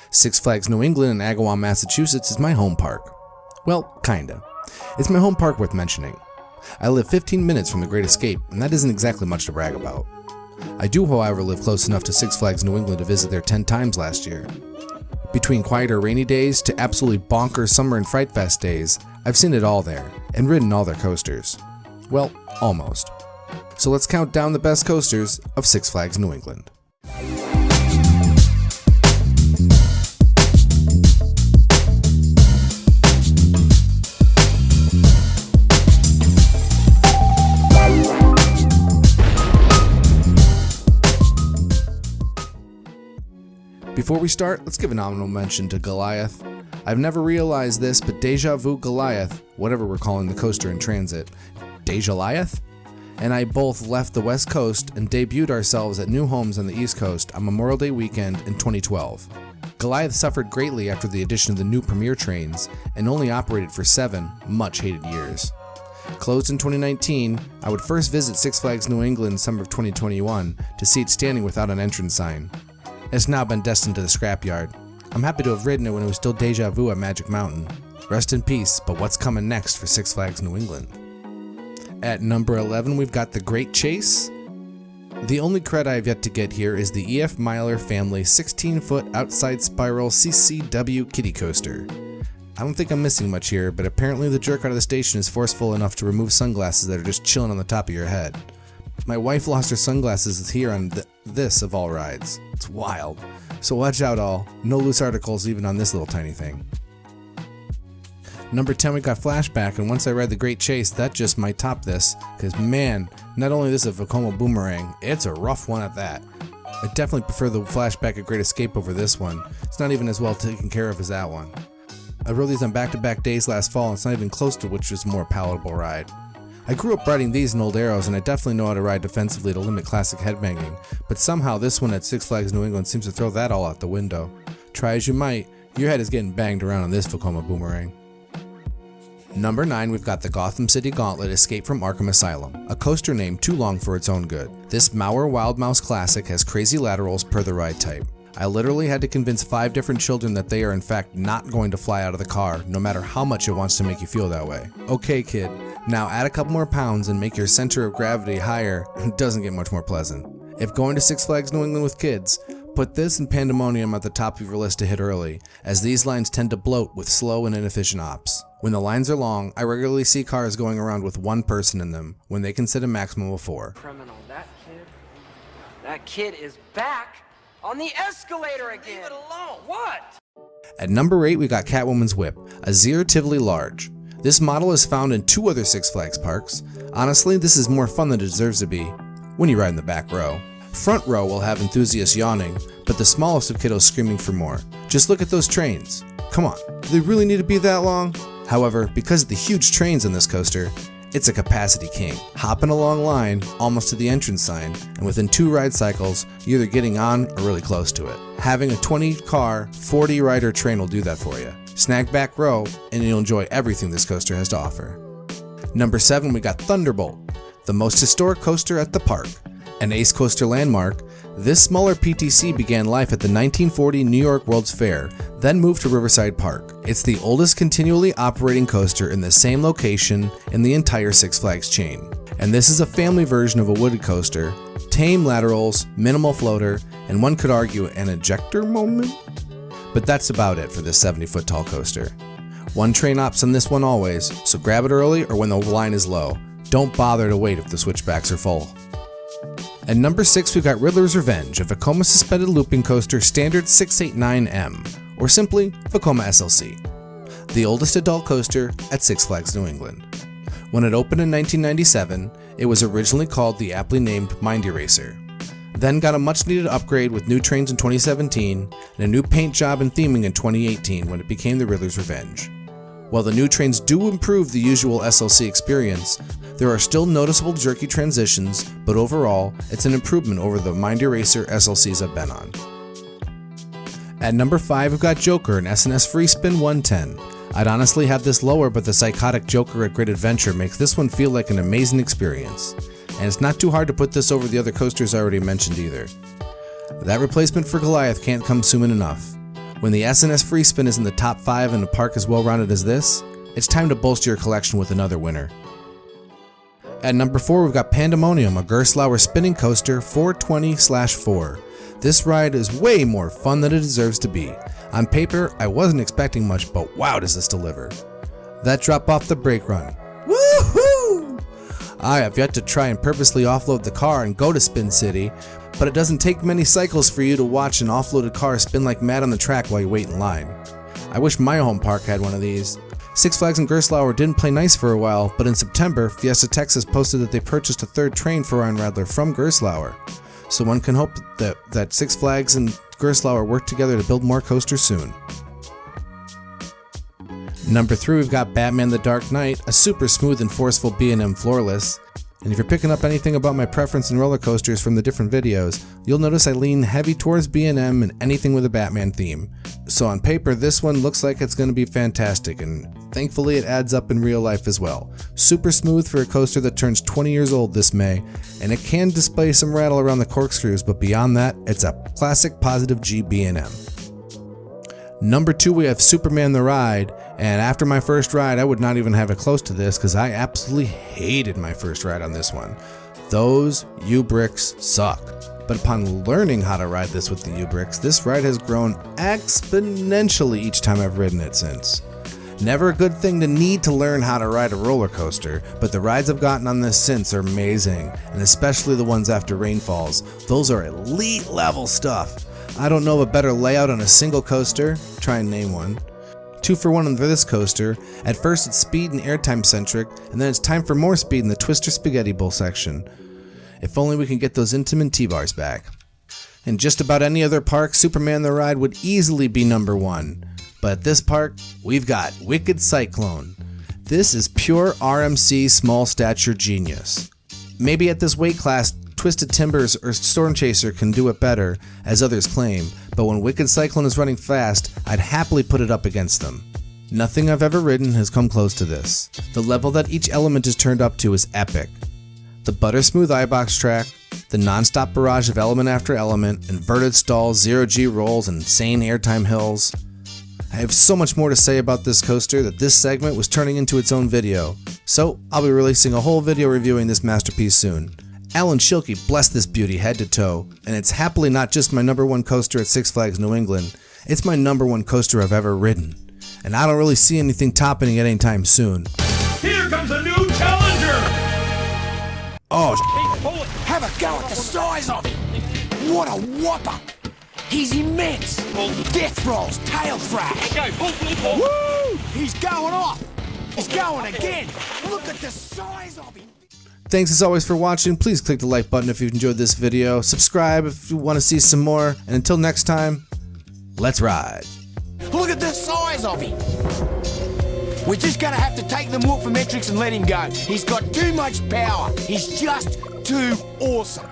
Six Flags New England in Agawam, Massachusetts is my home park. Well, kinda. It's my home park worth mentioning. I live 15 minutes from the Great Escape, and that isn't exactly much to brag about. I do, however, live close enough to Six Flags New England to visit there 10 times last year. Between quieter rainy days to absolutely bonkers summer and Fright Fest days, I've seen it all there, and ridden all their coasters. Well, almost. So let's count down the best coasters of Six Flags New England. Before we start, let's give an honorable mention to Goliath. I've never realized this, but Deja Vu Goliath, whatever we're calling the coaster in transit, Deja-liath? And I both left the West Coast and debuted ourselves at new homes on the East Coast on Memorial Day weekend in 2012. Goliath suffered greatly after the addition of the new Premier trains and only operated for 7 much-hated years. Closed in 2019, I would first visit Six Flags New England in summer of 2021 to see it standing without an entrance sign. It's now been destined to the scrapyard. I'm happy to have ridden it when it was still Deja Vu at Magic Mountain. Rest in peace, but what's coming next for Six Flags New England? At number 11, we've got the Great Chase. The only credit I have yet to get here is the E.F. Maurer family 16-foot outside spiral CCW kiddie coaster. I don't think I'm missing much here, but apparently the jerk out of the station is forceful enough to remove sunglasses that are just chilling on the top of your head. My wife lost her sunglasses here on this of all rides. It's wild. So watch out all. No loose articles even on this little tiny thing. Number 10, we got Flashback, and once I read The Great Chase, that just might top this, because man, not only is this a Vekoma boomerang, it's a rough one at that. I definitely prefer the Flashback at Great Escape over this one. It's not even as well taken care of as that one. I rode these on back-to-back days last fall, and it's not even close to which is a more palatable ride. I grew up riding these in Old Arrows, and I definitely know how to ride defensively to limit classic headbanging, but somehow this one at Six Flags New England seems to throw that all out the window. Try as you might, your head is getting banged around on this Vekoma boomerang. Number 9, we've got the Gotham City Gauntlet Escape from Arkham Asylum, a coaster name too long for its own good. This Maurer Wild Mouse classic has crazy laterals per the ride type. I literally had to convince 5 different children that they are in fact not going to fly out of the car, no matter how much it wants to make you feel that way. Okay kid, now add a couple more pounds and make your center of gravity higher, it doesn't get much more pleasant. If going to Six Flags New England with kids, put this and Pandemonium at the top of your list to hit early, as these lines tend to bloat with slow and inefficient ops. When the lines are long, I regularly see cars going around with 1 person in them, when they can sit a maximum of 4. Criminal, that kid is back on the escalator again. Leave it alone. What? At number 8, we got Catwoman's Whip, a Zierer Tivoli Large. This model is found in 2 other Six Flags parks. Honestly, this is more fun than it deserves to be, when you ride in the back row. Front row will have enthusiasts yawning, but the smallest of kiddos screaming for more. Just look at those trains. Come on, do they really need to be that long? However, because of the huge trains on this coaster, it's a capacity king. Hop in a long line, almost to the entrance sign, and within 2 ride cycles, you're either getting on or really close to it. Having a 20-car, 40-rider train will do that for you. Snag back row, and you'll enjoy everything this coaster has to offer. Number 7, we got Thunderbolt, the most historic coaster at the park. An Ace Coaster landmark, this smaller PTC began life at the 1940 New York World's Fair, then moved to Riverside Park. It's the oldest continually operating coaster in the same location in the entire Six Flags chain. And this is a family version of a wooded coaster, tame laterals, minimal floater, and one could argue an ejector moment? But that's about it for this 70-foot tall coaster. 1 train ops on this one always, so grab it early or when the line is low. Don't bother to wait if the switchbacks are full. At number 6, we've got Riddler's Revenge, a Vekoma suspended looping coaster standard 689M, or simply Vekoma SLC, the oldest adult coaster at Six Flags New England. When it opened in 1997, it was originally called the aptly named Mind Eraser, then got a much needed upgrade with new trains in 2017 and a new paint job and theming in 2018 when it became the Riddler's Revenge. While the new trains do improve the usual SLC experience, there are still noticeable jerky transitions, but overall, it's an improvement over the Mind Eraser SLCs I've been on. At number 5, we've got Joker, an SNS Free Spin 110. I'd honestly have this lower, but the psychotic Joker at Great Adventure makes this one feel like an amazing experience. And it's not too hard to put this over the other coasters I already mentioned either. That replacement for Goliath can't come soon enough. When the S&S Free Spin is in the top 5 and a park as well-rounded as this, it's time to bolster your collection with another winner. At number 4, we've got Pandemonium, a Gerstlauer spinning coaster 420/4. This ride is way more fun than it deserves to be. On paper, I wasn't expecting much, but wow does this deliver. That drop off the brake run. Woohoo! I have yet to try and purposely offload the car and go to Spin City, but it doesn't take many cycles for you to watch an offloaded car spin like mad on the track while you wait in line. I wish my home park had one of these. Six Flags and Gerstlauer didn't play nice for a while, but in September, Fiesta Texas posted that they purchased a third train for Ryan Radler from Gerstlauer. So one can hope that Six Flags and Gerstlauer work together to build more coasters soon. Number 3, we've got Batman the Dark Knight, a super smooth and forceful B&M floorless. And if you're picking up anything about my preference in roller coasters from the different videos, you'll notice I lean heavy towards B&M and anything with a Batman theme. So on paper, this one looks like it's going to be fantastic, and thankfully it adds up in real life as well. Super smooth for a coaster that turns 20 years old this May, and it can display some rattle around the corkscrews, but beyond that, it's a classic positive G B&M. Number 2, we have Superman the Ride, and after my first ride, I would not even have it close to this because I absolutely hated my first ride on this one. Those U-bricks suck. But upon learning how to ride this with the U-bricks, this ride has grown exponentially each time I've ridden it since. Never a good thing to need to learn how to ride a roller coaster, but the rides I've gotten on this since are amazing, and especially the ones after rainfalls. Those are elite level stuff. I don't know of a better layout on a single coaster. Try and name one. 2 for 1 for this coaster. At first it's speed and airtime centric, and then it's time for more speed in the Twister Spaghetti Bowl section. If only we can get those Intamin T-bars back. In just about any other park, Superman the Ride would easily be number 1. But at this park, we've got Wicked Cyclone. This is pure RMC small stature genius. Maybe at this weight class, Twisted Timbers or Storm Chaser can do it better, as others claim, but when Wicked Cyclone is running fast, I'd happily put it up against them. Nothing I've ever ridden has come close to this. The level that each element is turned up to is epic. The buttersmooth iBox track, the non-stop barrage of element after element, inverted stalls, zero-G rolls, and insane airtime hills. I have so much more to say about this coaster that this segment was turning into its own video, so I'll be releasing a whole video reviewing this masterpiece soon. Alan Schilke blessed this beauty head to toe, and it's happily not just my number 1 coaster at Six Flags New England, it's my number 1 coaster I've ever ridden. And I don't really see anything topping it anytime soon. Here comes a new challenger! Oh, have a go at the size of him! What a whopper! He's immense! Death rolls, tail thrash! Okay, pull. Woo! He's going off! He's going again! Look at the size of him! thanks as always for watching. Please click the like button if you enjoyed this video. Subscribe if you want to see some more. And until next time, let's ride. Look at the size of him. We're just going to have to take the morphometrics and let him go. He's got too much power. He's just too awesome.